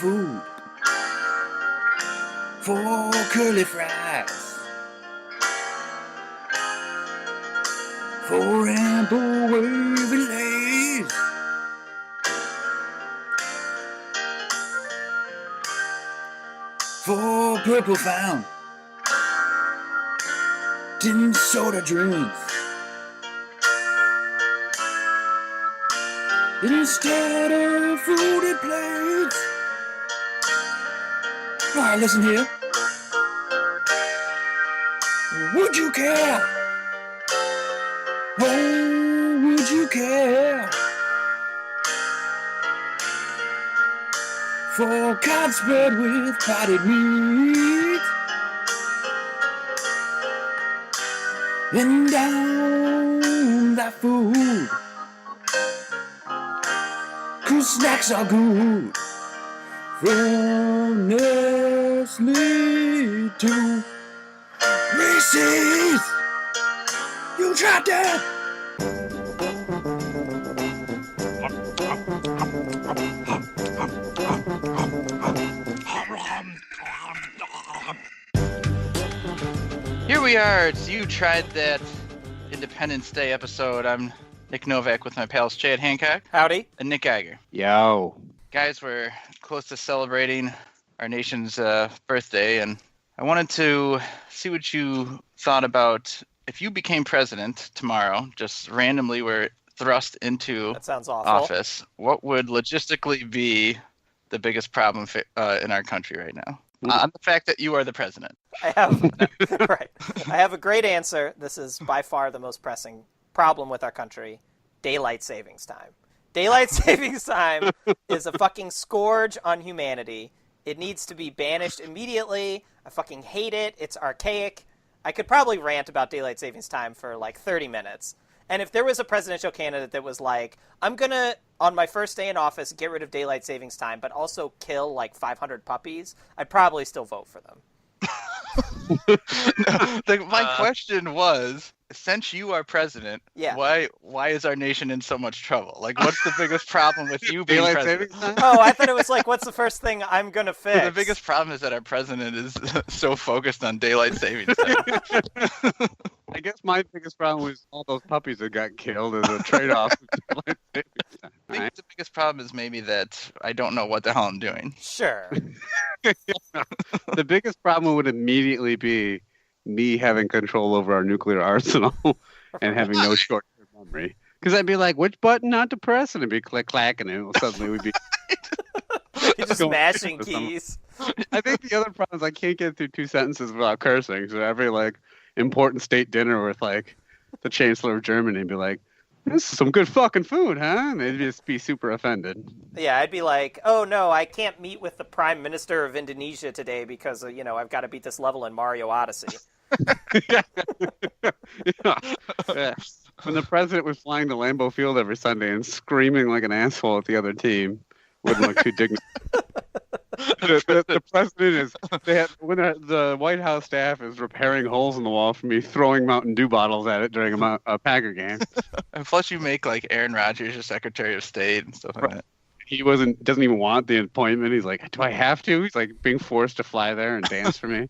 food. 4 curly fries. 4 ample wavy lays. 4 purple fountain. 10 soda drinks. Instead of fruity plates. Alright, listen here. Would you care? Oh, would you care? For cod spread with potted meat. And down that food. 'Cause snacks are good. From Nestle to Reese's. You tried that. Here we are. It's You Tried That Independence Day episode. I'm Nick Novak with my pals Chad Hancock. Howdy. And Nick Geiger. Yo. Guys, we're close to celebrating our nation's birthday, and I wanted to see what you thought about if you became president tomorrow, just randomly were thrust into That sounds awful. office, what would logistically be the biggest problem in our country right now? On the fact that you are the president. I have a great answer. This is by far the most pressing problem with our country. Daylight savings time. Daylight savings time is a fucking scourge on humanity. It needs to be banished immediately. I fucking hate it. It's archaic. I could probably rant about daylight savings time for like 30 minutes. And if there was a presidential candidate that was like, I'm going to, on my first day in office, get rid of daylight savings time, but also kill like 500 puppies, I'd probably still vote for them. My question was, since you are president, Yeah. why is our nation in so much trouble? Like, what's the biggest problem with you being Daylight president? savings time? Oh, I thought it was like, what's the first thing I'm going to fix? The biggest problem is that our president is so focused on daylight savings time. I guess my biggest problem was all those puppies that got killed as a trade-off. I think the biggest problem is maybe that I don't know what the hell I'm doing. Sure. The biggest problem would immediately be me having control over our nuclear arsenal and having no short-term memory. Because I'd be like, which button not to press? And it'd be click-clack, and it suddenly would be... You're just mashing keys. I think the other problem is I can't get through 2 sentences without cursing. So every, like, important state dinner with, like, the Chancellor of Germany and be like, this is some good fucking food, huh? And they'd just be super offended. Yeah, I'd be like, oh no, I can't meet with the Prime Minister of Indonesia today because, I've got to beat this level in Mario Odyssey. Yeah. When the president was flying to Lambeau Field every Sunday and screaming like an asshole at the other team, wouldn't look too dignified. The president is when the White House staff is repairing holes in the wall for me throwing Mountain Dew bottles at it during a Packer game. And plus, you make like Aaron Rodgers your Secretary of State and stuff like that. He doesn't even want the appointment. He's like, do I have to? He's like being forced to fly there and dance for me.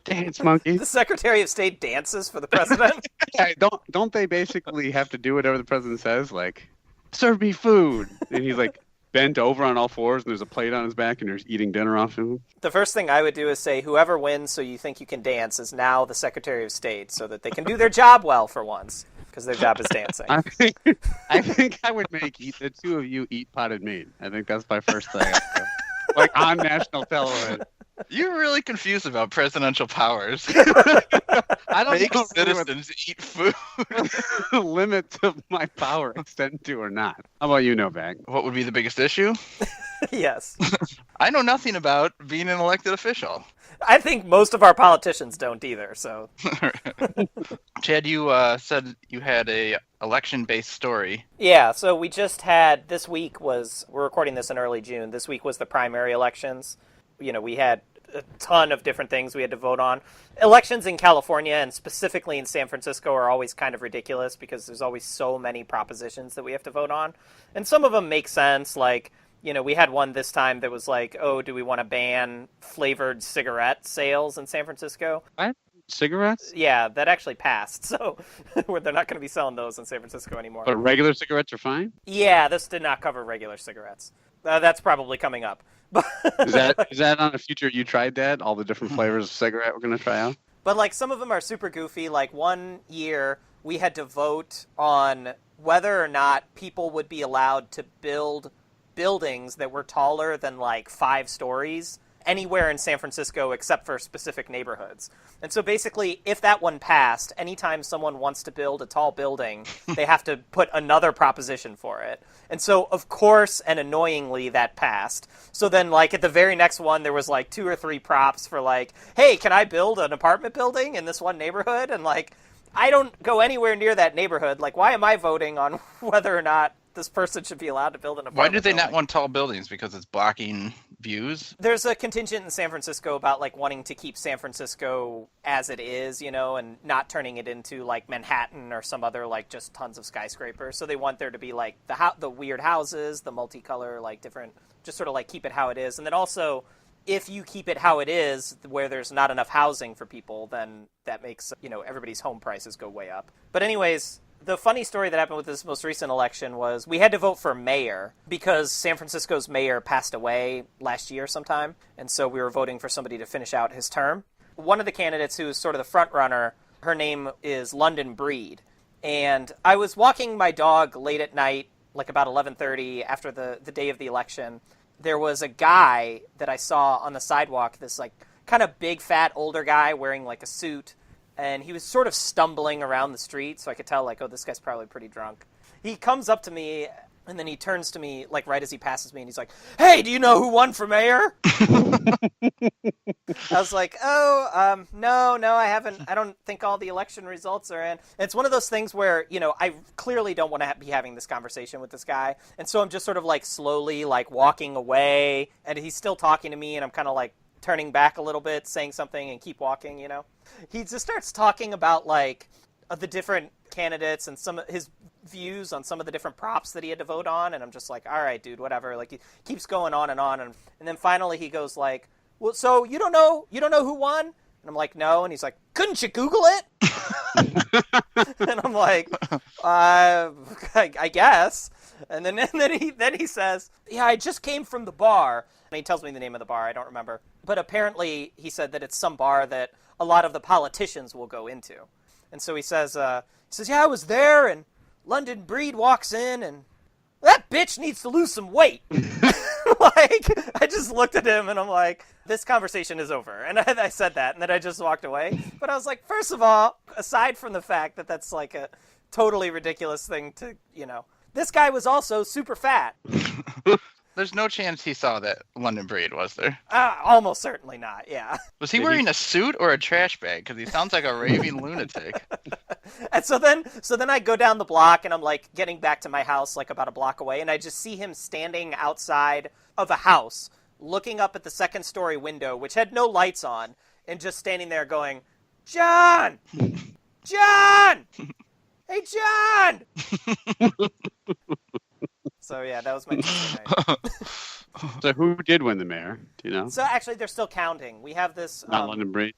Dance, monkey. The Secretary of State dances for the president? Yeah, don't they basically have to do whatever the president says? Like, serve me food. And he's like bent over on all fours and there's a plate on his back and there's eating dinner off him. The first thing I would do is say, whoever wins so you think you can dance is now the Secretary of State so that they can do their job well for once. Because their job is dancing. I think I would make the two of you eat potted meat. I think that's my first thing. Like on national television. You're really confused about presidential powers. I don't Make know citizens eat food. the limits of my power extend to or not. How about you, Novak? What would be the biggest issue? Yes. I know nothing about being an elected official. I think most of our politicians don't either, so. Chad, you said you had a election-based story. Yeah, so we just had, we're recording this in early June, this week was the primary elections. We had a ton of different things we had to vote on. Elections in California and specifically in San Francisco are always kind of ridiculous because there's always so many propositions that we have to vote on. And some of them make sense, like We had one this time that was like, oh, do we want to ban flavored cigarette sales in San Francisco? What? Cigarettes? Yeah, that actually passed. So where they're not going to be selling those in San Francisco anymore. But regular cigarettes are fine? Yeah, this did not cover regular cigarettes. That's probably coming up. Is that on a future You Tried Dat? All the different flavors of cigarette we're going to try out? But like some of them are super goofy. Like one year we had to vote on whether or not people would be allowed to build buildings that were taller than like 5 stories anywhere in San Francisco except for specific neighborhoods. And so basically, if that one passed, anytime someone wants to build a tall building, they have to put another proposition for it. And so, of course, and annoyingly, that passed. So then, like, at the very next one, there was, like, 2 or 3 props for, like, hey, can I build an apartment building in this one neighborhood? And, like, I don't go anywhere near that neighborhood. Like, why am I voting on whether or not this person should be allowed to build an apartment Why do they building? not want tall buildings? Because it's blocking views? There's a contingent in San Francisco about like wanting to keep San Francisco as it is, and not turning it into like Manhattan or some other like just tons of skyscrapers. So they want there to be like the weird houses, the multicolor, like different, just sort of like keep it how it is. And then also, if you keep it how it is, where there's not enough housing for people, then that makes everybody's home prices go way up. But anyways, the funny story that happened with this most recent election was we had to vote for mayor because San Francisco's mayor passed away last year sometime, and so we were voting for somebody to finish out his term. One of the candidates who was sort of the front runner, her name is London Breed, and I was walking my dog late at night, like about 11:30 after the day of the election. There was a guy that I saw on the sidewalk, this like kind of big, fat, older guy wearing like a suit, and he was sort of stumbling around the street, so I could tell, like, oh, this guy's probably pretty drunk. He comes up to me, and then he turns to me, like, right as he passes me, and he's like, hey, do you know who won for mayor? I was like, no, I haven't. I don't think all the election results are in. And it's one of those things where, I clearly don't want to be having this conversation with this guy, and so I'm just sort of, like, slowly, like, walking away, and he's still talking to me, and I'm kind of, like, turning back a little bit, saying something, and keep walking, He just starts talking about, like, the different candidates and some of his views on some of the different props that he had to vote on, and I'm just like, all right, dude, whatever. Like, he keeps going on, and then finally he goes like, well, so you don't know who won? And I'm like, no. And he's like, couldn't you Google it? And I'm like, I guess. And then he says, yeah, I just came from the bar. And he tells me the name of the bar. I don't remember. But apparently he said that it's some bar that a lot of the politicians will go into. And so he says, yeah, I was there, and London Breed walks in, and that bitch needs to lose some weight. Like, I just looked at him, and I'm like, this conversation is over. And I said that, and then I just walked away. But I was like, first of all, aside from the fact that that's like a totally ridiculous thing to, this guy was also super fat. There's no chance he saw that London Breed, was there? Almost certainly not, yeah. Was he wearing a suit or a trash bag? Because he sounds like a raving lunatic. And so then I go down the block, and I'm like getting back to my house like about a block away, and I just see him standing outside of a house looking up at the second story window, which had no lights on, and just standing there going, John! John! Hey, John! So yeah, that was my Tuesday night. So who did win the mayor? Do you know? So actually, they're still counting. We have this. Not London Breed.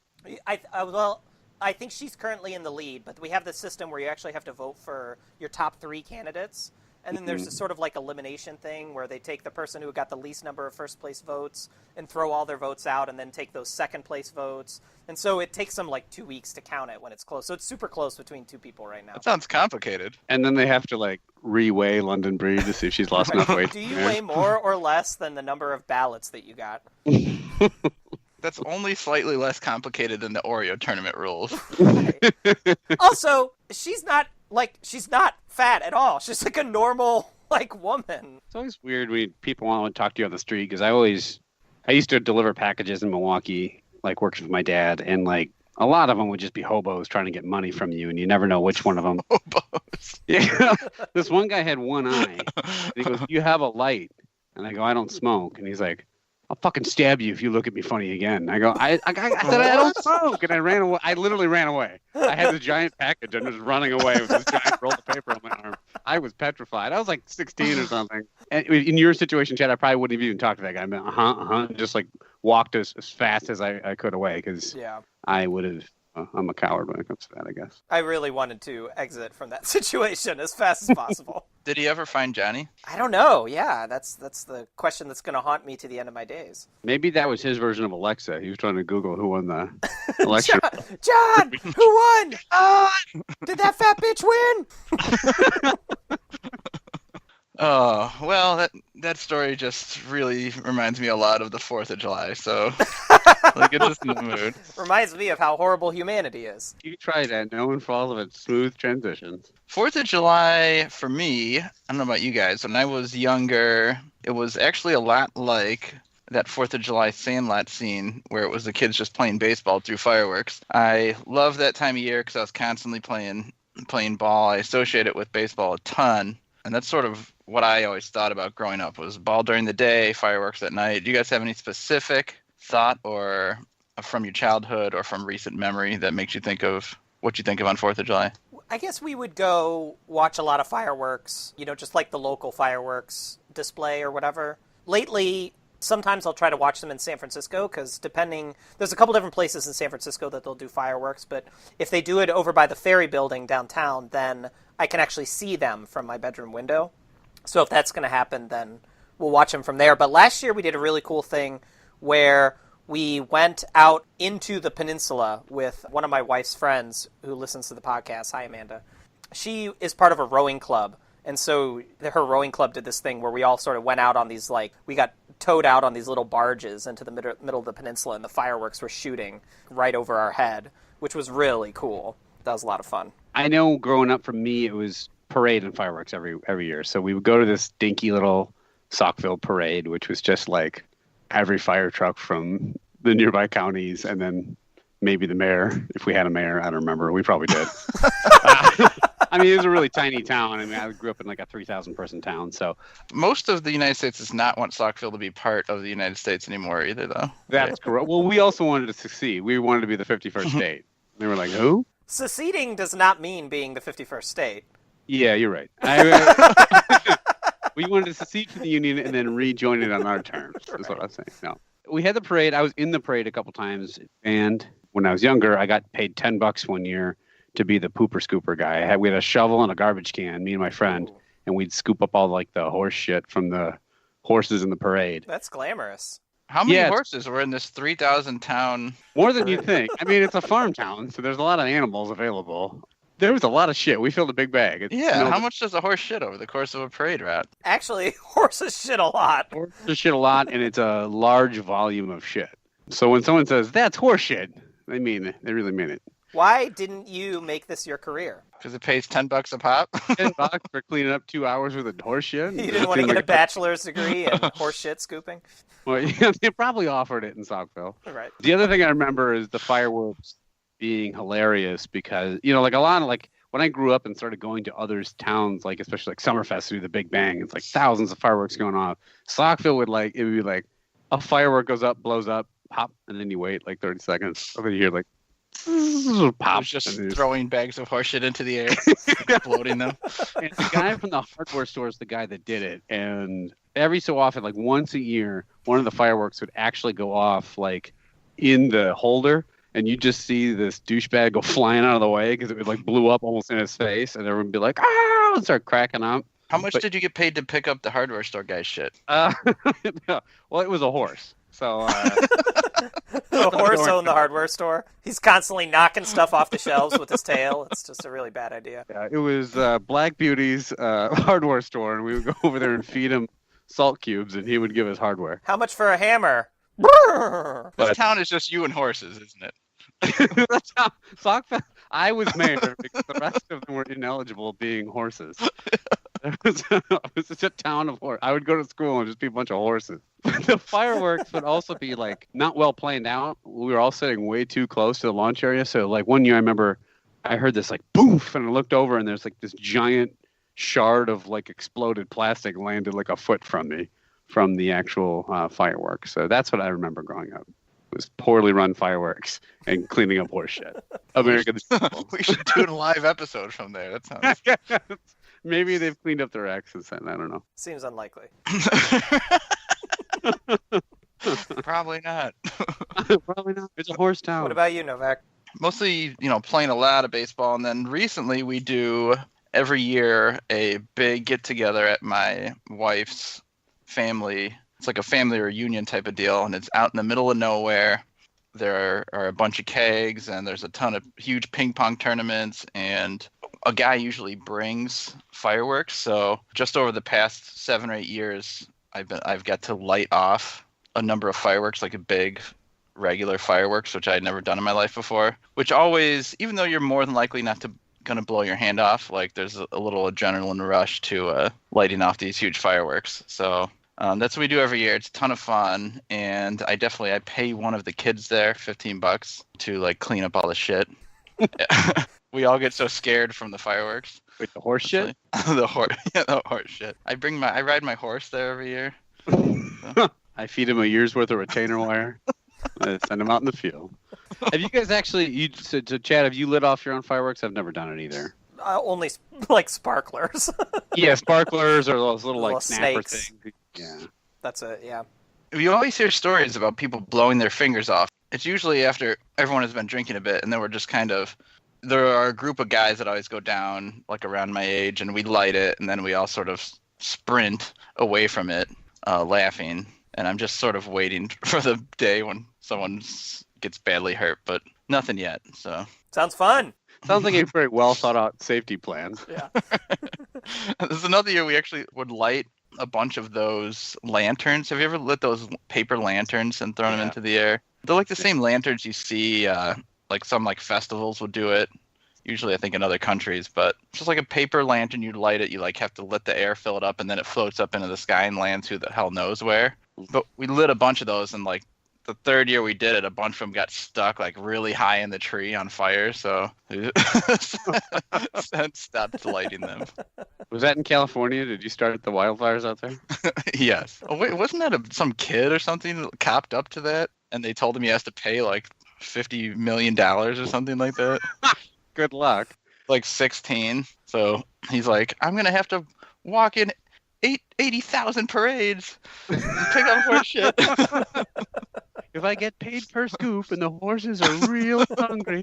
I think she's currently in the lead, but we have this system where you actually have to vote for your top 3 candidates. And then there's this sort of like elimination thing where they take the person who got the least number of first place votes and throw all their votes out and then take those second place votes. And so it takes them like 2 weeks to count it when it's close. So it's super close between 2 people right now. That sounds complicated. And then they have to like re-weigh London Breed to see if she's lost enough weight. Do you weigh more or less than the number of ballots that you got? That's only slightly less complicated than the Oreo tournament rules. Right. Also, she's not fat at all. She's like a normal like woman. It's always weird when people want to talk to you on the street because I used to deliver packages in Milwaukee, like working with my dad, and like a lot of them would just be hobos trying to get money from you, and you never know which one of them. Hobos. Yeah. This one guy had one eye. And he goes, "You have a light?" And I go, "I don't smoke." And he's like, I'll fucking stab you if you look at me funny again. I go, I said I don't smoke, and I ran away. I literally ran away. I had this giant package and was running away with this giant roll of paper on my arm. I was petrified. I was like 16 or something. And in your situation, Chad, I probably wouldn't have even talked to that guy. I mean, just like walked as fast as I could away because I would have. I'm a coward when it comes to that, I guess. I really wanted to exit from that situation as fast as possible. Did he ever find Johnny? I don't know. Yeah, that's the question that's going to haunt me to the end of my days. Maybe that was his version of Alexa. He was trying to Google who won the election. John, who won? Did that fat bitch win? Oh, well, that story just really reminds me a lot of the 4th of July, so like it's just in the mood. Reminds me of how horrible humanity is. You tried that, known for all of its smooth transitions. 4th of July, for me, I don't know about you guys, when I was younger, it was actually a lot like that 4th of July Sandlot scene where it was the kids just playing baseball through fireworks. I love that time of year because I was constantly playing ball. I associate it with baseball a ton. And that's sort of what I always thought about growing up was ball during the day, fireworks at night. Do you guys have any specific thought or from your childhood or from recent memory that makes you think of what you think of on 4th of July? I guess we would go watch a lot of fireworks, just like the local fireworks display or whatever. Lately, sometimes I'll try to watch them in San Francisco because there's a couple different places in San Francisco that they'll do fireworks, but if they do it over by the Ferry Building downtown, then I can actually see them from my bedroom window. So if that's going to happen, then we'll watch them from there. But last year we did a really cool thing where we went out into the peninsula with one of my wife's friends who listens to the podcast. Hi, Amanda. She is part of a rowing club. And so her rowing club did this thing where we all sort of went out on these, we got towed out on these little barges into the middle of the peninsula, and the fireworks were shooting right over our head, which was really cool. That was a lot of fun. I know growing up for me, it was parade and fireworks every year. So we would go to this dinky little Saukville parade, which was just like every fire truck from the nearby counties, and then maybe the mayor, if we had a mayor. I don't remember. We probably did. I mean, it was a really tiny town. I mean, I grew up in like a 3,000 person town. So most of the United States does not want Saukville to be part of the United States anymore either, though. That's correct. Well, we also wanted to succeed. We wanted to be the 51st state. They were like, who? Seceding does not mean being the 51st state. Yeah, you're right. We wanted to secede from the Union and then rejoin it on our terms. That's what I was saying. No, we had the parade. I was in the parade a couple times, and when I was younger, I got paid $10 one year to be the pooper scooper guy. We had a shovel and a garbage can, me and my friend, and we'd scoop up all like the horse shit from the horses in the parade. That's glamorous. How many horses were in this 3,000 town? More than you'd think. I mean, it's a farm town, so there's a lot of animals available. There was a lot of shit. We filled a big bag. How much does a horse shit over the course of a parade route? Actually, horses shit a lot. Horses shit a lot, and it's a large volume of shit. So when someone says, that's horse shit, they mean it. They really mean it. Why didn't you make this your career? Because it pays $10 a pop. $10 for cleaning up 2 hours worth of horse shit. You didn't want to get a bachelor's degree in horse shit scooping? Well, yeah, they probably offered it in Saukville. Right. The other thing I remember is the fireworks being hilarious because, like a lot of when I grew up and started going to others towns, like especially like Summerfest to do the Big Bang, it's like thousands of fireworks going off. Saukville would it would be like a firework goes up, blows up, pop, and then you wait like 30 seconds. And then you hear like pop. Just throwing bags of horseshit into the air, exploding them. And the guy from the hardware store is the guy that did it. And every so often, like once a year, one of the fireworks would actually go off like in the holder. And you just see this douchebag go flying out of the way because it would like blew up almost in his face. And everyone would be like, ah, and start cracking up. How much did you get paid to pick up the hardware store guy's shit? Well, it was a horse. So the horse owned the hardware store. He's constantly knocking stuff off the shelves with his tail. It's just a really bad idea. Yeah, it was Black Beauty's hardware store, and we would go over there and feed him salt cubes, and he would give us hardware. How much for a hammer? This town is just you and horses, isn't it? That's how I was mayor because the rest of them were ineligible being horses. It was such a town of horses. I would go to school and just be a bunch of horses. The fireworks would also be like not well planned out. We were all sitting way too close to the launch area. So like one year I remember I heard this like boof and I looked over and there's like this giant shard of like exploded plastic landed like a foot from me from the actual fireworks. So that's what I remember growing up. It was poorly run fireworks and cleaning up horse shit. American. We should do a live episode from there. That sounds. Maybe they've cleaned up their acts since then. I don't know. Seems unlikely. Probably not. Probably not. It's a horse town. What about you, Novak? Mostly, playing a lot of baseball, and then recently we do every year a big get together at my wife's family. It's like a family reunion type of deal, and it's out in the middle of nowhere. There are a bunch of kegs, and there's a ton of huge ping pong tournaments, and a guy usually brings fireworks. So just over the past 7 or 8 years, I've got to light off a number of fireworks, like a big regular fireworks, which I had never done in my life before. Which always, even though you're more than likely not gonna blow your hand off, like there's a little adrenaline rush to lighting off these huge fireworks. So that's what we do every year. It's a ton of fun, and I pay one of the kids there $15 to like clean up all the shit. We all get so scared from the fireworks. Wait, the horse shit? The horse shit. I ride my horse there every year. So. I feed him a year's worth of retainer wire. I send him out in the field. Have you guys actually, Chad, have you lit off your own fireworks? I've never done it either. Only like sparklers. Yeah, sparklers or those little like snapper snakes. things. Yeah. That's it, yeah. You always hear stories about people blowing their fingers off. It's usually after everyone has been drinking a bit, and then we're just there are a group of guys that always go down, like around my age, and we light it, and then we all sort of sprint away from it, laughing. And I'm just sort of waiting for the day when someone gets badly hurt, but nothing yet. So Sounds fun. Sounds like a very well thought out safety plan. Yeah. This is another year we actually would light a bunch of those lanterns. Have you ever lit those paper lanterns and thrown them into the air? They're like the same lanterns you see, like some like festivals would do it. Usually I think in other countries, but it's just like a paper lantern. You light it, you like have to let the air fill it up, and then it floats up into the sky and lands who the hell knows where. But we lit a bunch of those, and like the third year we did it, a bunch of them got stuck like really high in the tree on fire, so stopped lighting them. Was that in California? Did you start the wildfires out there? Yes. Oh wait, wasn't that some kid or something that copped up to that, and they told him he has to pay like $50 million or something like that? Good luck. Like 16. So he's like, I'm gonna have to walk in 80,000 parades and pick up horse shit. If I get paid per scoop and the horses are real hungry.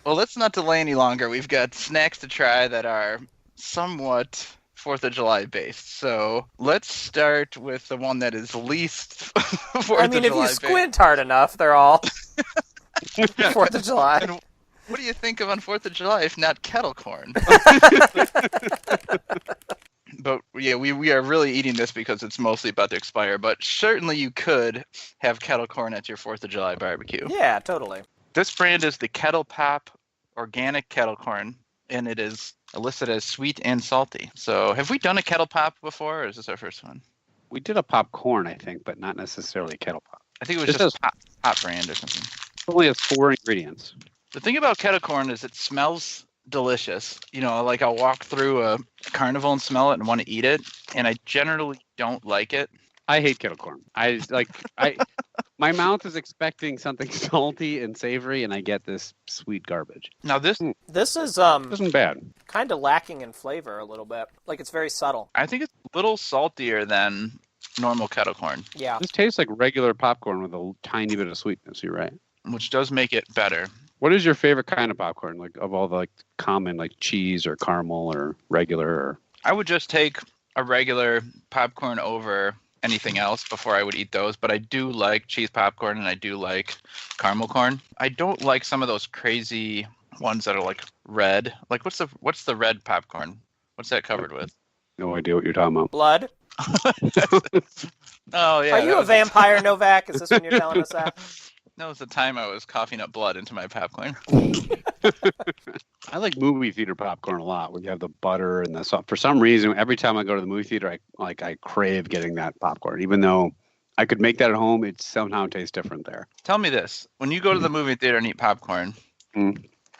Well, let's not delay any longer. We've got snacks to try that are somewhat 4th of July based. So let's start with the one that is least 4th of July I mean, if you squint hard enough, they're all 4th of July. And what do you think of on 4th of July if not kettle corn? But yeah, we are really eating this because it's mostly about to expire. But certainly you could have kettle corn at your 4th of July barbecue. Yeah, totally. This brand is the Kettlepop Organic Kettle Corn, and it is listed as sweet and salty. So have we done a kettle pop before, or is this our first one? We did a popcorn, I think, but not necessarily a kettle pop. I think it was just pop brand or something. It only has 4 ingredients. The thing about kettle corn is it smells delicious. You know, like I'll walk through a carnival and smell it and want to eat it, and I generally don't like it. I hate kettle corn. My mouth is expecting something salty and savory, and I get this sweet garbage. Now this is isn't bad. Kind of lacking in flavor a little bit. Like it's very subtle. I think it's a little saltier than normal kettle corn. Yeah. This tastes like regular popcorn with a tiny bit of sweetness. You're right. Which does make it better. What is your favorite kind of popcorn? Like of all the like common like cheese or caramel or regular? Or... I would just take a regular popcorn over anything else before I would eat those, but I do like cheese popcorn and I do like caramel corn. I don't like some of those crazy ones that are like red. Like what's the red popcorn? What's that covered with? No idea what you're talking about. Blood. Oh yeah. Are you a vampire, Novak? Is this when you're telling us that? That was the time I was coughing up blood into my popcorn. I like movie theater popcorn a lot. When you have the butter and the sauce. For some reason, every time I go to the movie theater, I crave getting that popcorn. Even though I could make that at home, it somehow tastes different there. Tell me this: when you go to the movie theater and eat popcorn,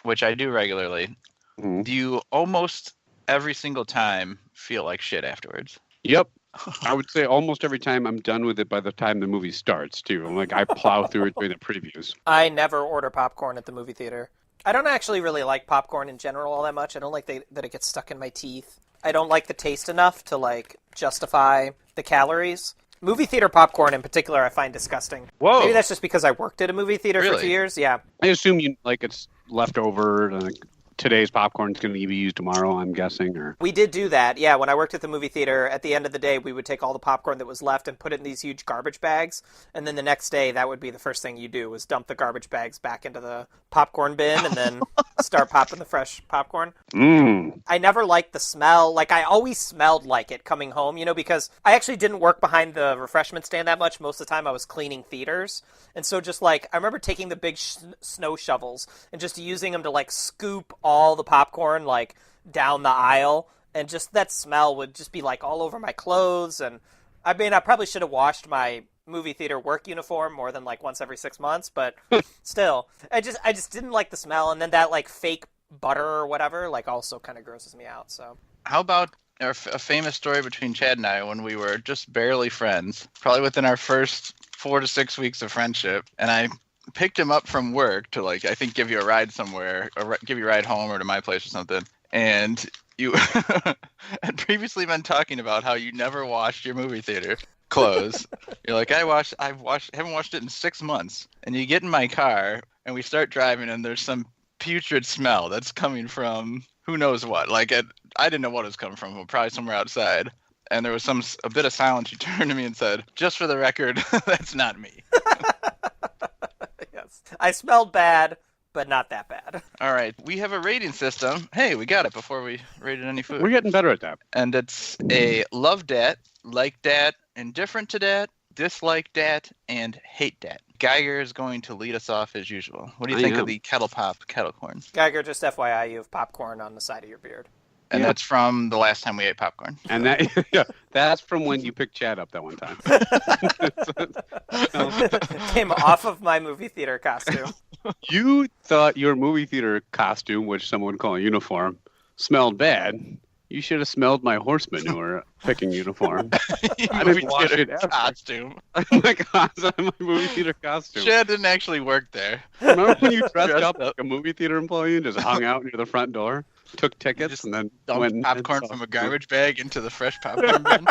which I do regularly, do you almost every single time feel like shit afterwards? Yep. I would say almost every time I'm done with it by the time the movie starts, too. I'm like, I plow through it during the previews. I never order popcorn at the movie theater. I don't actually really like popcorn in general all that much. I don't like that it gets stuck in my teeth. I don't like the taste enough to, like, justify the calories. Movie theater popcorn in particular I find disgusting. Whoa. Maybe that's just because I worked at a movie theater for 2 years. Yeah. I assume it's leftover. Like, today's popcorn is going to be used tomorrow, I'm guessing. Or We did do that. Yeah, when I worked at the movie theater, at the end of the day, we would take all the popcorn that was left and put it in these huge garbage bags. And then the next day, that would be the first thing you do, was dump the garbage bags back into the popcorn bin and then start popping the fresh popcorn. I never liked the smell. Like, I always smelled like it coming home, because I actually didn't work behind the refreshment stand that much. Most of the time I was cleaning theaters. And so just like, I remember taking the big snow shovels and just using them to like scoop all the popcorn like down the aisle, and just that smell would just be like all over my clothes. And I mean, I probably should have washed my movie theater work uniform more than like once every 6 months, but still, I just didn't like the smell. And then that like fake butter or whatever like also kind of grosses me out. So How about a famous story between Chad and I when we were just barely friends, probably within our first 4 to 6 weeks of friendship, and I picked him up from work to, like, I think give you a ride somewhere, or give you a ride home or to my place or something. And you had previously been talking about how you never washed your movie theater clothes. You're like, haven't washed it in 6 months. And you get in my car and we start driving, and there's some putrid smell that's coming from who knows what. Like, I didn't know what it was coming from, probably somewhere outside. And there was a bit of silence. You turned to me and said, "Just for the record, that's not me." yes, I smelled bad, but not that bad. All right, we have a rating system. Hey, we got it before we rated any food. We're getting better at that. And it's a love dat, like dat, indifferent to dat, dislike dat, and hate dat. Geiger is going to lead us off as usual. What do you think of the Kettlepop Kettle Corn? Geiger, just FYI, you have popcorn on the side of your beard. And that's from the last time we ate popcorn. And that's from when you picked Chad up that one time. Came off of my movie theater costume. You thought your movie theater costume, which someone would call a uniform, smelled bad. You should have smelled my horse manure picking uniform. I didn't wash it ever. Costume. my movie theater costume. Chad didn't actually work there. Remember when you dressed up like a movie theater employee and just hung out near the front door, took tickets, and then dumped popcorn from a garbage bag into the fresh popcorn bin?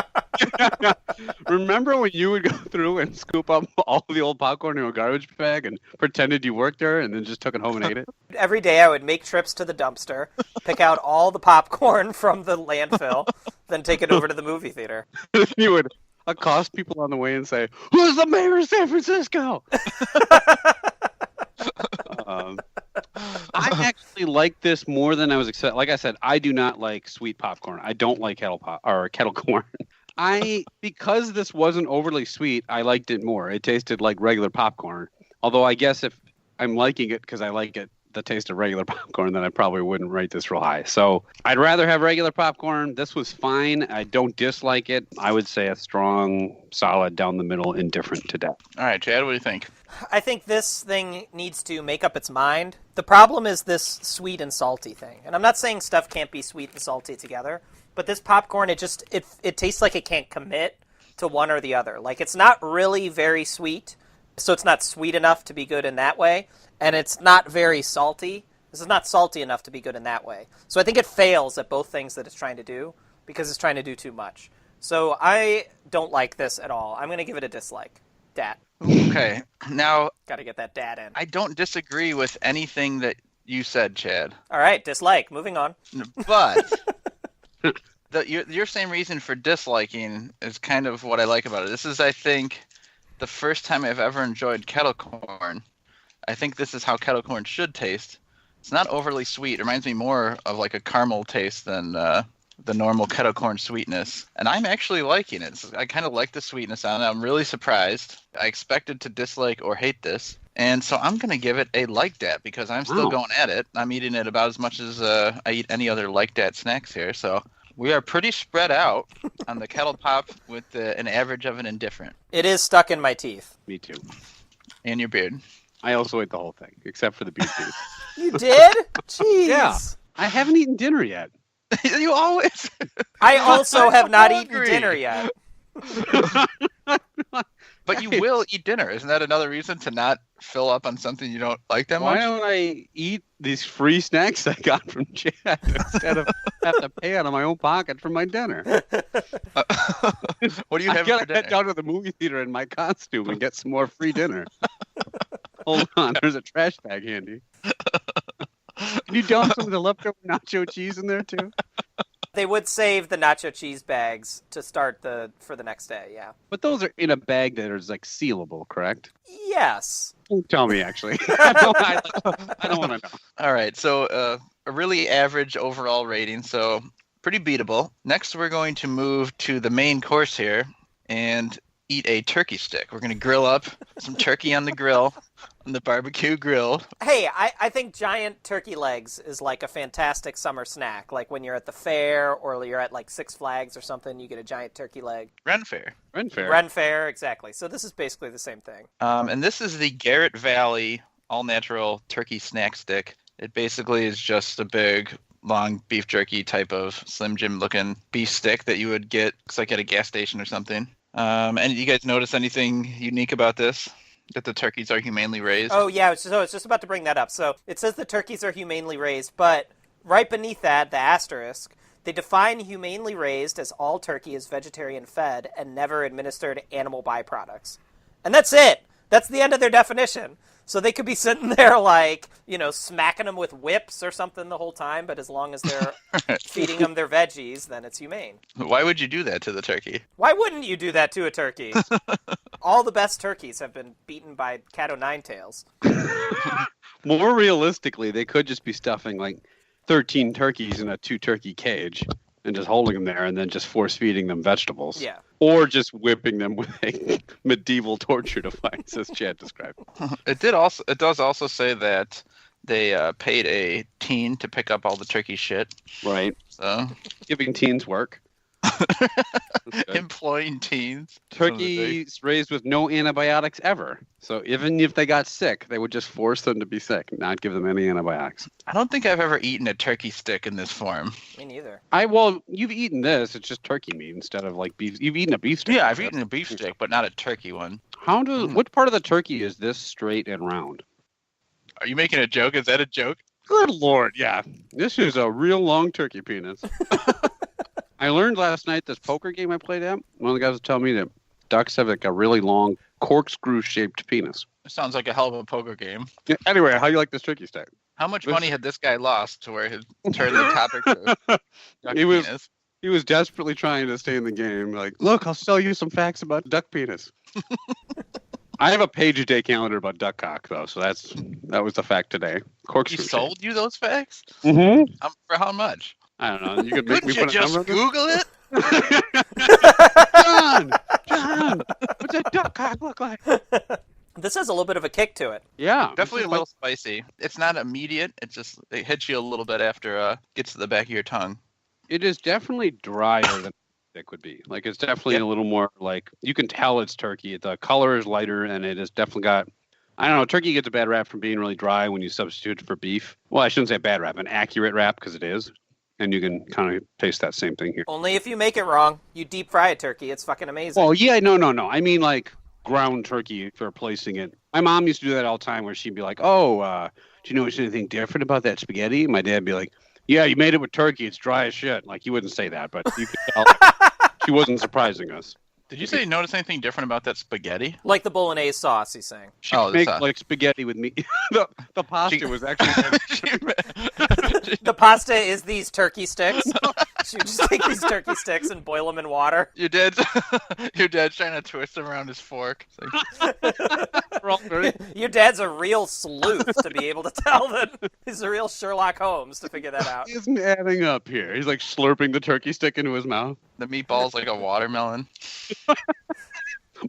Remember when you would go through and scoop up all the old popcorn in a garbage bag and pretended you worked there and then just took it home and ate it? Every day I would make trips to the dumpster, pick out all the popcorn from the landfill, then take it over to the movie theater. You would accost people on the way and say, "Who's the mayor of San Francisco?" I actually like this more than I was expecting. Like I said, I do not like sweet popcorn. I don't like kettle corn. Because this wasn't overly sweet, I liked it more. It tasted like regular popcorn. Although I guess if I'm liking it because I like it, the taste of regular popcorn, then I probably wouldn't rate this real high. So I'd rather have regular popcorn. This was fine. I don't dislike it. I would say a strong, solid, down the middle, indifferent to death. All right, Chad, what do you think? I think this thing needs to make up its mind. The problem is this sweet and salty thing. And I'm not saying stuff can't be sweet and salty together, but this popcorn, it tastes like it can't commit to one or the other. Like, it's not really very sweet, so it's not sweet enough to be good in that way. And it's not very salty. This is not salty enough to be good in that way. So I think it fails at both things that it's trying to do because it's trying to do too much. So I don't like this at all. I'm going to give it a dislike. Dat. Okay. Now, got to get that dat in. I don't disagree with anything that you said, Chad. All right, dislike. Moving on. But your same reason for disliking is kind of what I like about it. This is, I think, the first time I've ever enjoyed kettle corn. I think this is how kettle corn should taste. It's not overly sweet. It reminds me more of like a caramel taste than the normal kettle corn sweetness. And I'm actually liking it. I kind of like the sweetness on it. I'm really surprised. I expected to dislike or hate this. And so I'm going to give it a like dat because I'm still going at it. I'm eating it about as much as I eat any other like dat snacks here. So we are pretty spread out on the kettle pop with an average of an indifferent. It is stuck in my teeth. Me too. And your beard. I also ate the whole thing, except for the beef tooth. You did? Jeez. Yeah. I haven't eaten dinner yet. You always. I also have not eaten dinner yet. But you will eat dinner. Isn't that another reason to not fill up on something you don't like that Why much? don't I eat these free snacks I got from Chad instead of have to pay out of my own pocket for my dinner? What do you I have gotta for dinner? head down to the movie theater in my costume and get some more free dinner. Hold on, there's a trash bag handy. Can you dump some of the leftover nacho cheese in there too? They would save the nacho cheese bags to start for the next day, yeah. But those are in a bag that is like sealable, correct? Yes. Don't tell me actually. I don't want to know. All right, so a really average overall rating, so pretty beatable. Next, we're going to move to the main course here and eat a turkey stick. We're going to grill up some turkey on the grill, on the barbecue grill. Hey, I think giant turkey legs is like a fantastic summer snack. Like when you're at the fair or you're at like Six Flags or something, you get a giant turkey leg. Ren Fair. Ren Fair. Ren Fair, exactly. So this is basically the same thing. And this is the Garrett Valley all-natural turkey snack stick. It basically is just a big, long beef jerky type of Slim Jim looking beef stick that you would get, looks like at a gas station or something. And you guys notice anything unique about this? That the turkeys are humanely raised? Oh, yeah, so it's just about to bring that up. So it says the turkeys are humanely raised, but right beneath that, the asterisk, they define humanely raised as all turkey is vegetarian fed and never administered animal byproducts. And that's it. That's the end of their definition. So they could be sitting there like, smacking them with whips or something the whole time, but as long as they're feeding them their veggies, then it's humane. Why would you do that to the turkey? Why wouldn't you do that to a turkey? All the best turkeys have been beaten by cat o' nine tails. More realistically, they could just be stuffing like 13 turkeys in a 2-turkey cage and just holding them there and then just force feeding them vegetables. Yeah. Or just whipping them with a medieval torture device, as Chad described. It does also say that they paid a teen to pick up all the turkey shit. Right. So Giving teens work. employing teens. Turkeys raised with no antibiotics ever. So even if they got sick, they would just force them to be sick, not give them any antibiotics. I don't think I've ever eaten a turkey stick in this form. Me neither. Well, you've eaten this. It's just turkey meat instead of like beef. You've eaten a beef stick. Yeah, I've eaten a beef stick, but not a turkey one. What part of the turkey is this straight and round? Are you making a joke? Is that a joke? Good Lord, yeah. This is a real long turkey penis. I learned last night this poker game I played at. One of the guys was telling me that ducks have like a really long corkscrew-shaped penis. It sounds like a hell of a poker game. Yeah, anyway, how do you like this turkey stick? How much money had this guy lost to where he turned the topic to duck He was- penis? He was desperately trying to stay in the game. Like, look, I'll sell you some facts about duck penis. I have a page-a-day calendar about duck cock, though, so that was the fact today. He Corkscrew. sold you those facts? Mm-hmm. For how much? I don't know. You could make Couldn't me you put a just number. Google it? John, what's a duck cock look like? This has a little bit of a kick to it. Yeah, Definitely a little spicy. It's not immediate. It hits you a little bit after gets to the back of your tongue. It is definitely drier than it would be. Like, it's definitely a little more like, you can tell it's turkey. The color is lighter, and it has definitely got, I don't know, turkey gets a bad rap from being really dry when you substitute it for beef. Well, I shouldn't say bad rap, an accurate rap, because it is. And you can kind of taste that same thing here. Only if you make it wrong. You deep fry a turkey. It's fucking amazing. Well, yeah, no. I mean, like, ground turkey for placing it. My mom used to do that all the time where she'd be like, do you notice anything different about that spaghetti? My dad'd be like, yeah, you made it with turkey. It's dry as shit. Like, he wouldn't say that, but you could tell she wasn't surprising us. Did you say you notice anything different about that spaghetti? Like the bolognese sauce, he's saying. She Oh, would make the sauce. like spaghetti with meat. the pasta was actually The pasta is these turkey sticks. She would just take these turkey sticks and boil them in water. your dad's trying to twist them around his fork. Your dad's a real sleuth to be able to tell that. He's a real Sherlock Holmes to figure that out. He isn't adding up here. He's like slurping the turkey stick into his mouth. The meatball's like a watermelon.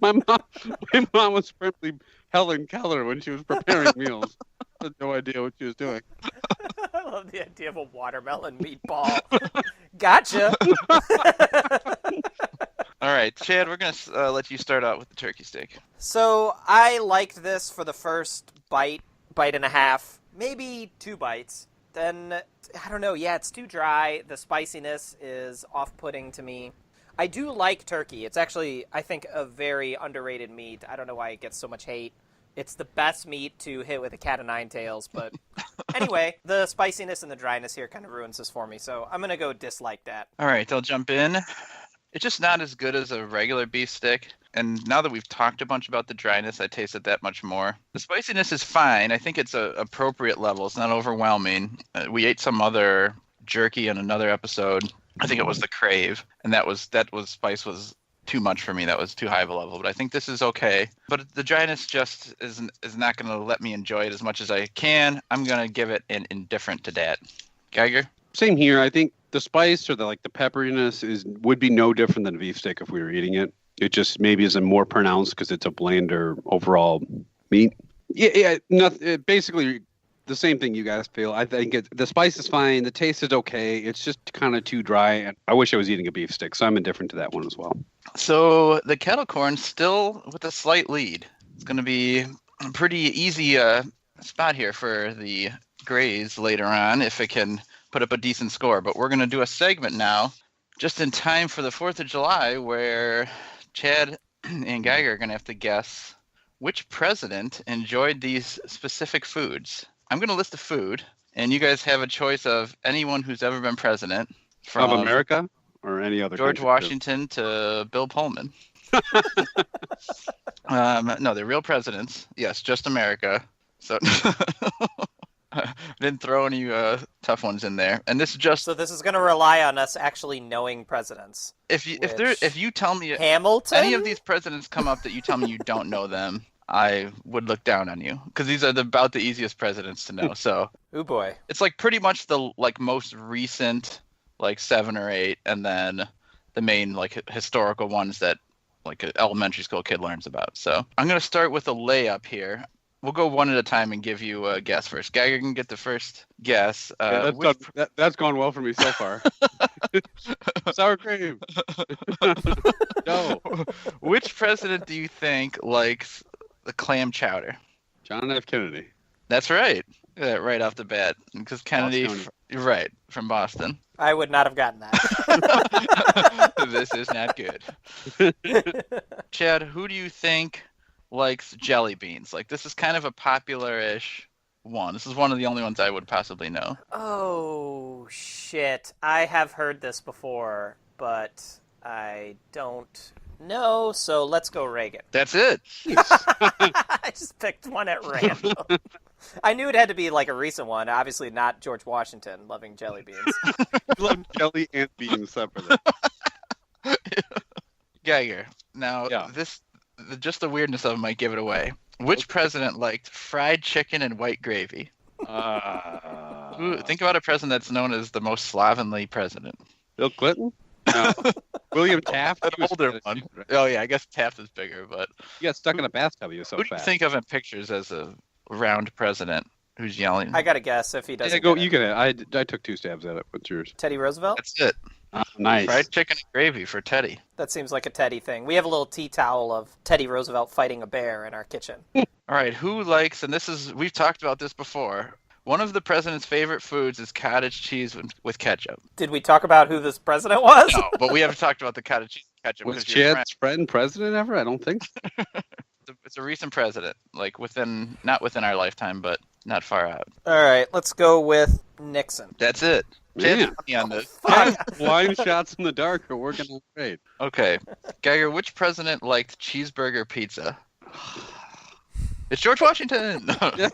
My mom was frankly Helen Keller when she was preparing meals. I had no idea what she was doing. I love the idea of a watermelon meatball. Gotcha. All right, Chad, we're going to let you start out with the turkey steak. So I liked this for the first bite and a half, maybe 2 bites. Then, I don't know, yeah, it's too dry. The spiciness is off-putting to me. I do like turkey. It's actually, I think, a very underrated meat. I don't know why it gets so much hate. It's the best meat to hit with a cat of nine tails. But anyway, the spiciness and the dryness here kind of ruins this for me. So I'm going to go dislike that. All right, I'll jump in. It's just not as good as a regular beef stick. And now that we've talked a bunch about the dryness, I taste it that much more. The spiciness is fine. I think it's a appropriate level. It's not overwhelming. We ate some other jerky in another episode. I think it was the Crave, and that spice was too much for me. That was too high of a level. But I think this is okay. But the dryness just is not going to let me enjoy it as much as I can. I'm going to give it an indifferent to that. Geiger? Same here. I think the spice or the pepperiness would be no different than a beef stick if we were eating it. It just maybe isn't more pronounced because it's a blander overall meat. Yeah. Basically, the same thing you guys feel. I think the spice is fine. The taste is okay. It's just kind of too dry. And I wish I was eating a beef stick, so I'm indifferent to that one as well. So the kettle corn still with a slight lead. It's going to be a pretty easy spot here for the Graze later on if it can put up a decent score. But we're going to do a segment now just in time for the 4th of July where Chad and Geiger are going to have to guess which president enjoyed these specific foods. I'm going to list a food, and you guys have a choice of anyone who's ever been president. From of America or any other George country? Washington to Bill Pullman. No, they're real presidents. Yes, just America. So didn't throw any tough ones in there. And this is just So this is going to rely on us actually knowing presidents. if you tell me Hamilton? any of these presidents come up that you tell me you don't know them, I would look down on you because these are about the easiest presidents to know. So Ooh boy. it's pretty much the most recent 7 or 8, and then the main historical ones that an elementary school kid learns about. So I'm gonna start with a layup here. We'll go one at a time and give you a guess first. Geiger can get the first guess. That's gone well for me so far. Sour cream. No. Which president do you think likes the clam chowder? John F. Kennedy. That's right. Right off the bat, because Kennedy, right, from Boston. I would not have gotten that. This is not good. Chad, who do you think likes jelly beans? This is kind of a popular-ish one. This is one of the only ones I would possibly know. Oh, shit. I have heard this before, but I don't know, so let's go Reagan. That's it. I just picked one at random. I knew it had to be a recent one. Obviously not George Washington loving jelly beans. I love jelly and beans separately. Geiger. Now, just the weirdness of it might give it away. Which president liked fried chicken and white gravy? Think about a president that's known as the most slovenly president. Bill Clinton? No. William Taft? An older one. Right? Oh, yeah, I guess Taft is bigger, but... He got stuck in a bathtub, he was so fast. Who do you think of in pictures as a round president who's yelling? I gotta guess if he doesn't. Yeah, go. You get it. I took 2 stabs at it. What's yours? Teddy Roosevelt? That's it. Nice. Fried chicken and gravy for Teddy. That seems like a Teddy thing. We have a little tea towel of Teddy Roosevelt fighting a bear in our kitchen. All right, who likes, and we've talked about this before, one of the president's favorite foods is cottage cheese with ketchup. Did we talk about who this president was? No, but we haven't talked about the cottage cheese with ketchup. Was Chad's friend president ever? I don't think so. It's a recent president, not within our lifetime, but not far out. All right, let's go with Nixon. That's it. Chad's money on this. Blind shots in the dark are working out great. Okay. Geiger, which president liked cheeseburger pizza? It's George Washington! I'm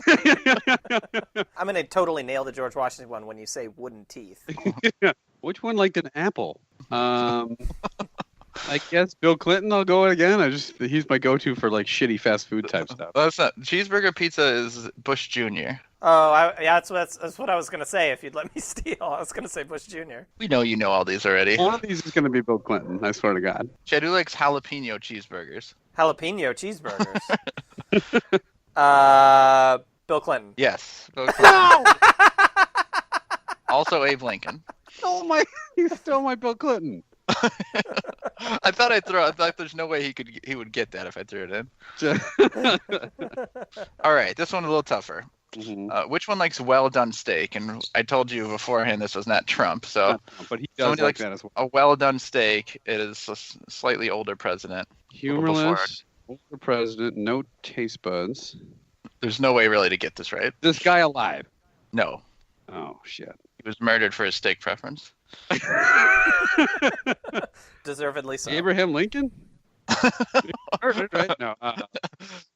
going to totally nail the George Washington one when you say wooden teeth. Which one liked an apple? I guess Bill Clinton, I'll go again. He's my go-to for shitty fast food type stuff. Well, that's not. Cheeseburger pizza is Bush Jr. Oh, that's what I was going to say if you'd let me steal. I was going to say Bush Jr. We know you know all these already. One of these is going to be Bill Clinton, I swear to God. Chad, who likes jalapeno cheeseburgers? Jalapeno cheeseburgers. Bill Clinton. Yes. Bill Clinton. Also Abe Lincoln. He stole my Bill Clinton. I thought there's no way he would get that if I threw it in. All right, this one's a little tougher. Which one likes well-done steak? And I told you beforehand this was not Trump. So, Not Trump, but he does somebody like likes that as well. a well-done steak. It is a slightly older president. Humorless, older president, no taste buds. There's no way really to get this right. This guy alive? No. Oh, shit. He was murdered for his steak preference. Deservedly so. Abraham Lincoln? Right? No.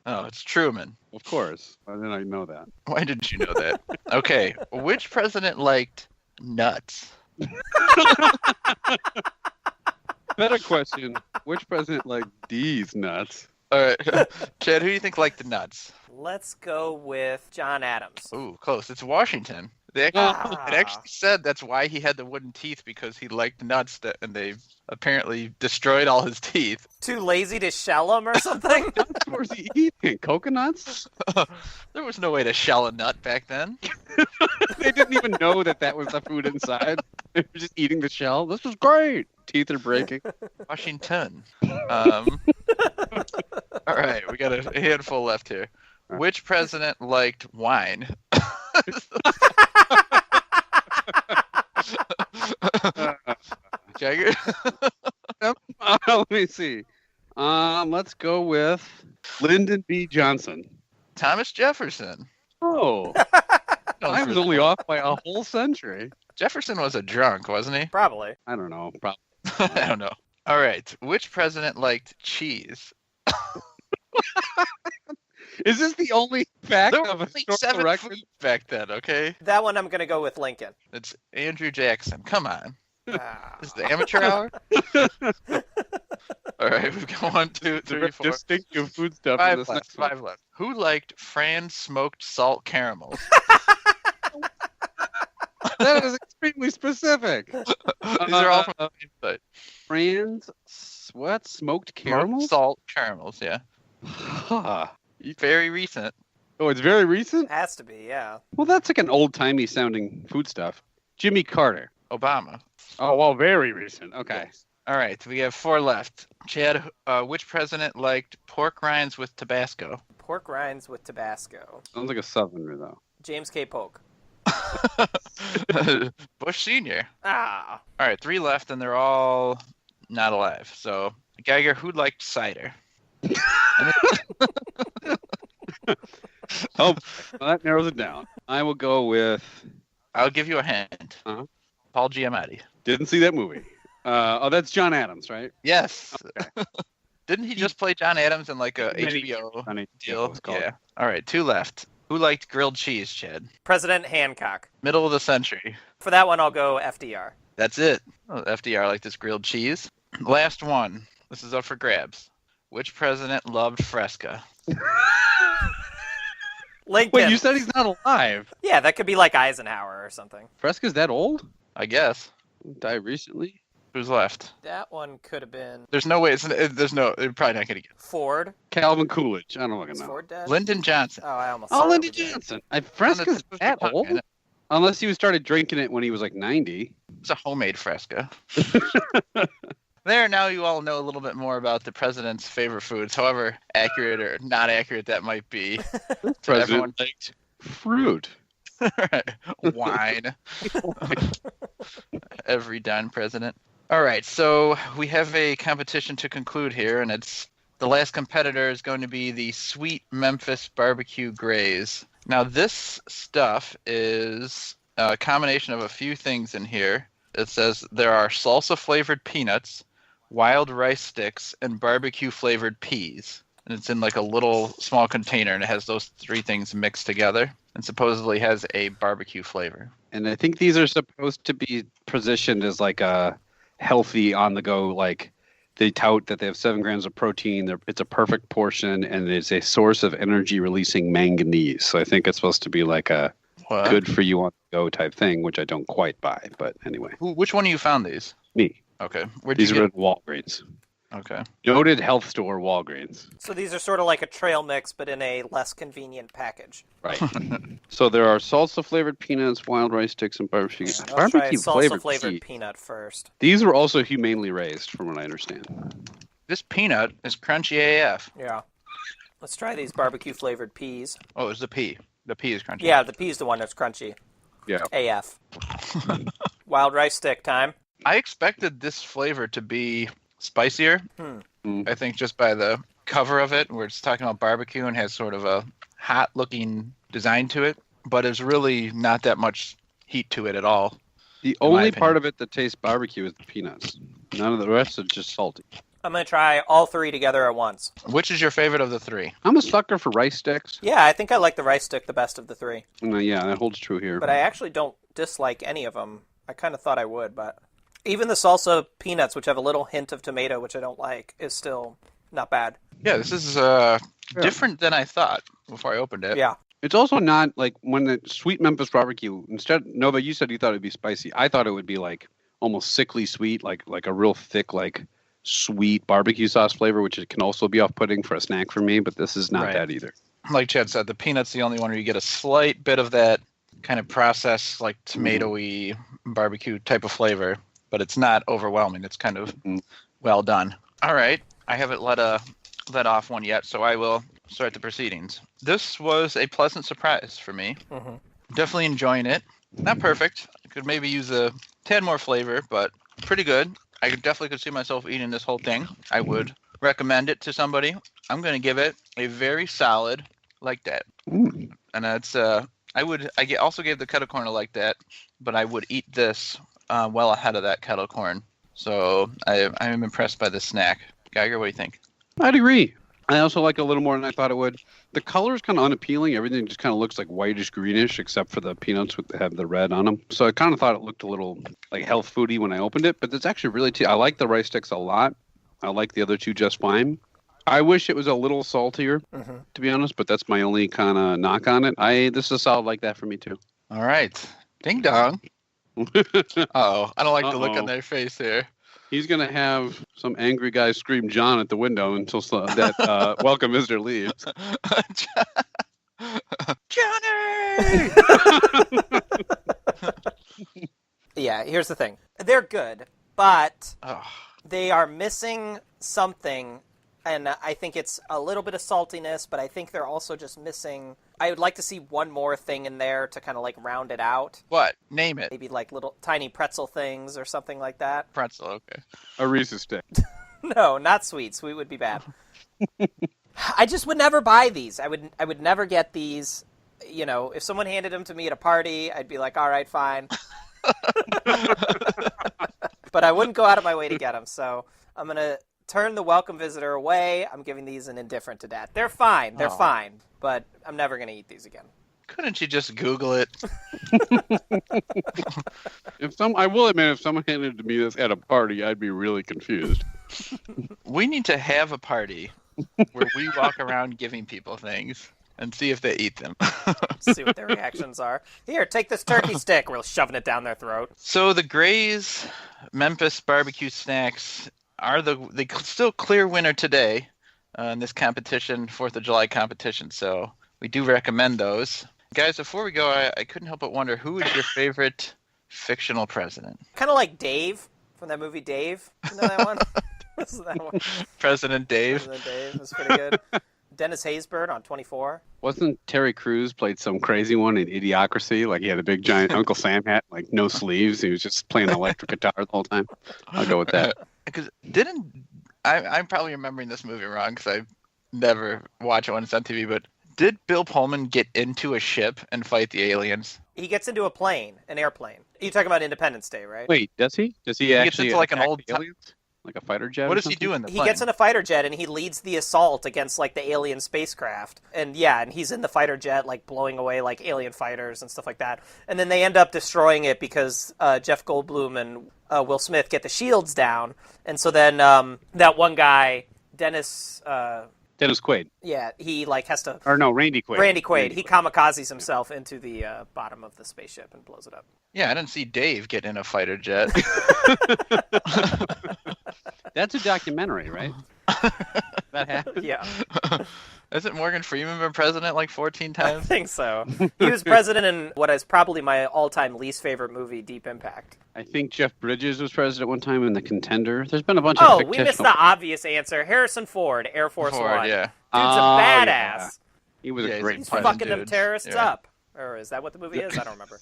Oh, it's Truman. Of course. Why didn't I know that? Why didn't you know that? Okay. Which president liked nuts? Better question. Which president liked these nuts? All right. Chad, who do you think liked the nuts? Let's go with John Adams. Ooh, close. It's Washington. It actually said that's why he had the wooden teeth, because he liked nuts, and they apparently destroyed all his teeth. Too lazy to shell them or something? What was he eating? Coconuts? There was no way to shell a nut back then. They didn't even know that was the food inside. They were just eating the shell. This was great. Teeth are breaking. Washington. All right, we got a handful left here. Which president liked wine? Jagger? Let me see. Let's go with Lyndon B. Johnson. Thomas Jefferson. Oh, I was only off by a whole century. Jefferson was a drunk, wasn't he? Probably. I don't know. Probably. I don't know. All right. Which president liked cheese? Is this the only fact There were of a only historical 7 record? foods back then, okay? That one I'm going to go with Lincoln. It's Andrew Jackson. Come on. Ah. This is the amateur hour? All right. We've got 1, 2, 3, 4. Distinctive food stuff. in 5 this left. next one. 5 left. Who liked Fran's smoked salt caramels? That is extremely specific. These are all from the same site. Fran's what? Smoked caramel? Smoked salt caramels, yeah. Huh. Very recent. Oh, it's very recent? Has to be, yeah. Well, that's like an old-timey sounding food stuff. Jimmy Carter. Obama. Oh, well, very recent. Okay. All right, we have 4 left. Chad, which president liked pork rinds with Tabasco? Pork rinds with Tabasco. Sounds like a southerner, though. James K. Polk. Bush Sr. Ah. All right, 3 left, and they're all not alive. So, Geiger, who liked cider? Oh, well, that narrows it down. I will go with... I'll give you a hint. Uh-huh. Paul Giamatti. Didn't see that movie. That's John Adams, right? Yes. Okay. Didn't he just play John Adams in like a Many HBO Funny deal? it's called. Yeah. All right, 2 left. Who liked grilled cheese, Chad? President Hancock. Middle of the century. For that one, I'll go FDR. That's it. Oh, FDR liked this grilled cheese. Last one. This is up for grabs. Which president loved Fresca? Lincoln. Wait, you said he's not alive. Yeah, that could be like Eisenhower or something. Fresca's that old? I guess. Died recently? Who's left? That one could have been There's no way. They're probably not going to get Ford. Calvin Coolidge. I don't Is fucking know. Ford dead? Lyndon Johnson. Oh, I almost Oh, said Lyndon it was dead. Johnson. Fresca's that old? Unless he started drinking it when he was like 90. It's a homemade Fresca. There, now you all know a little bit more about the president's favorite foods, however accurate or not accurate that might be. President liked fruit. Wine. Every done president. All right, so we have a competition to conclude here, and it's the last competitor is going to be the Sweet Memphis BBQ Graze. Now, this stuff is a combination of a few things in here. It says there are salsa-flavored peanuts, wild rice sticks, and barbecue-flavored peas. And it's in like a little small container, and it has those 3 things mixed together, and supposedly has a barbecue flavor. And I think these are supposed to be positioned as like a healthy on-the-go, like they tout that they have 7 grams of protein. It's a perfect portion, and it's a source of energy-releasing manganese. So I think it's supposed to be like a What? good for you on-the-go type thing, which I don't quite buy. But anyway, Which one of you found these? me. Okay. Where'd These you are get? at Walgreens. Okay. Noted health store Walgreens. So these are sort of like a trail mix, but in a less convenient package. Right. So there are salsa-flavored peanuts, wild rice sticks, and barbecue. I'll try Barbecue-flavored salsa-flavored peas. peanut first. These were also humanely raised, from what I understand. This peanut is crunchy AF. Yeah. Let's try these barbecue-flavored peas. Oh, there's a pea. The pea is crunchy. Yeah, the pea's the one that's crunchy. Yeah. AF. Wild rice stick time. I expected this flavor to be spicier. I think just by the cover of it, where it's talking about barbecue and has sort of a hot-looking design to it, but it's really not that much heat to it at all. The only part of it that tastes barbecue is the peanuts. None of the rest is just salty. I'm going to try all three together at once. Which is your favorite of the three? I'm a sucker for rice sticks. Yeah, I think I like the rice stick the best of the three. Yeah, that holds true here. But I actually don't dislike any of them. I kind of thought I would, but even the salsa peanuts, which have a little hint of tomato, which I don't like, is still not bad. Yeah, this is different than I thought before I opened it. Yeah. It's also not like when the Sweet Memphis barbecue, instead, Nova, you said you thought it'd be spicy. I thought it would be like almost sickly sweet, like a real thick, like sweet barbecue sauce flavor, which it can also be off-putting for a snack for me, but this is not that either. Like Chad said, the peanut's the only one where you get a slight bit of that kind of processed, like tomato-y barbecue type of flavor, but it's not overwhelming. It's kind of well done. All right. I haven't let off one yet, so I will start the proceedings. This was a pleasant surprise for me. Definitely enjoying it. Not perfect. I could maybe use a tad more flavor, but pretty good. I definitely could see myself eating this whole thing. I would recommend it to somebody. I'm going to give it a very solid like that. And that's I also gave the kettle corn a like that, but I would eat this well ahead of that kettle corn. So I am impressed by the snack. Geiger, what do you think? I'd agree. I also like it a little more than I thought it would. The color is kind of unappealing. Everything just kind of looks like whitish greenish, except for the peanuts that have the red on them. So I kind of thought it looked a little like health foody when I opened it, but it's actually really I like the rice sticks a lot. I like the other two just fine. I wish it was a little saltier, to be honest, but that's my only kind of knock on it. This is a solid like that for me too. All right. Ding dong. Uh-oh. I don't like the look on their face here. He's going to have some angry guy scream John at the window until that welcome visitor leaves. Johnny! Yeah, here's the thing. They're good, but they are missing something, and I think it's a little bit of saltiness, but I think they're also just missing... I would like to see one more thing in there to kind of like round it out. What? Name it. Maybe like little tiny pretzel things or something like that. Pretzel, okay. A Reese's stick. No, not sweet. Sweet would be bad. I just would never buy these. I would never get these. You know, if someone handed them to me at a party, I'd be like, all right, fine. But I wouldn't go out of my way to get them. So I'm going to turn the welcome visitor away. I'm giving these an indifferent to that. They're fine. They're fine. But I'm never going to eat these again. Couldn't you just Google it? I will admit, if someone handed me this at a party, I'd be really confused. We need to have a party where we walk around giving people things and see if they eat them. See what their reactions are. Here, take this turkey stick. We're shoving it down their throat. So the Graze Memphis barbecue snacks are the still clear winner today in this competition, 4th of July competition. So we do recommend those. Guys, before we go, I couldn't help but wonder, who is your favorite fictional president? Kind of like Dave from that movie Dave. You know that one? What's that one? President Dave. President Dave was pretty good. Dennis Haysbert on 24. Wasn't Terry Crews played some crazy one in Idiocracy? Like he had a big giant Uncle Sam hat, like no sleeves. He was just playing electric guitar the whole time. I'll go with that. Because I'm probably remembering this movie wrong because I never watch it when it's on TV, but did Bill Pullman get into a ship and fight the aliens? He gets into an airplane. You're talking about Independence Day, right? Wait, does he? Does he gets actually into like an old aliens? Like a fighter jet? What does he do in the plane? He gets in a fighter jet and he leads the assault against like the alien spacecraft. And he's in the fighter jet like blowing away like alien fighters and stuff like that. And then they end up destroying it because Jeff Goldblum and Will Smith get the shields down. And so then that one guy, Dennis Quaid. Yeah, he like has to... Or no, Randy Quaid. Randy Quaid. He kamikazes himself into the bottom of the spaceship and blows it up. Yeah, I didn't see Dave get in a fighter jet. That's a documentary, right? That happened? Yeah. Isn't Morgan Freeman been president like 14 I times? think so. He was president in what is probably my all-time least favorite movie, Deep Impact. I think Jeff Bridges was president one time in The Contender. There's been a bunch of fictional... we missed the obvious answer. Harrison Ford, Air Force One. Yeah. Dude's a badass. He was Yeah, a he's great He's Fun fucking them dudes, terrorists yeah. up. Or is that what the movie is? I don't remember.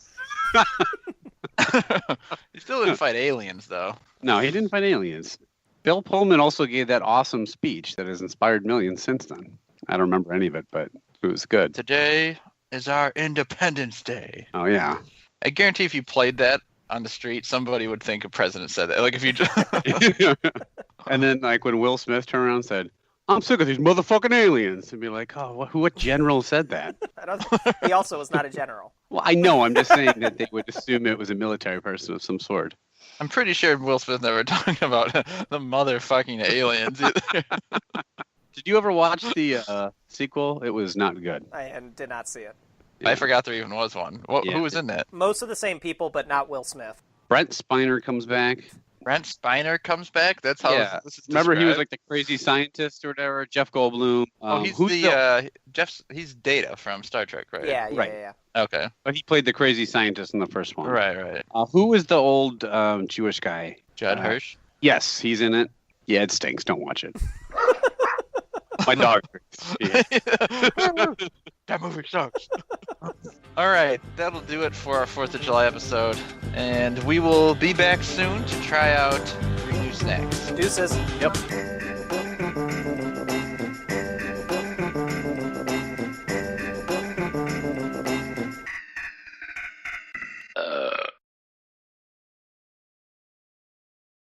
He still didn't fight aliens, though. No, he didn't fight aliens. Bill Pullman also gave that awesome speech that has inspired millions since then. I don't remember any of it, but it was good. Today is our Independence Day. Oh, yeah. I guarantee if you played that on the street, somebody would think a president said that. Like if you just And then, like, when Will Smith turned around and said, I'm sick of these motherfucking aliens, and be like, oh, what general said that? He also was not a general. Well, I know. I'm just saying that they would assume it was a military person of some sort. I'm pretty sure Will Smith never talked about the motherfucking aliens either. Did you ever watch the sequel? It was not good. I did not see it. I forgot there even was one. Yeah. Who was in that? Most of the same people, but not Will Smith. Brent Spiner comes back. Brent Spiner comes back? That's how Yeah. this is Remember, he was described? like the crazy scientist or whatever. Jeff Goldblum. He's who's he's Data from Star Trek, right? Yeah. Right. Okay. But he played the crazy scientist in the first one. Right. Who was the old Jewish guy? Judd Hirsch. Yes, he's in it. Yeah, it stinks. Don't watch it. My dog. That movie sucks. All right, that'll do it for our 4th of July episode. And we will be back soon to try out 3 new snacks. Deuces. Yep.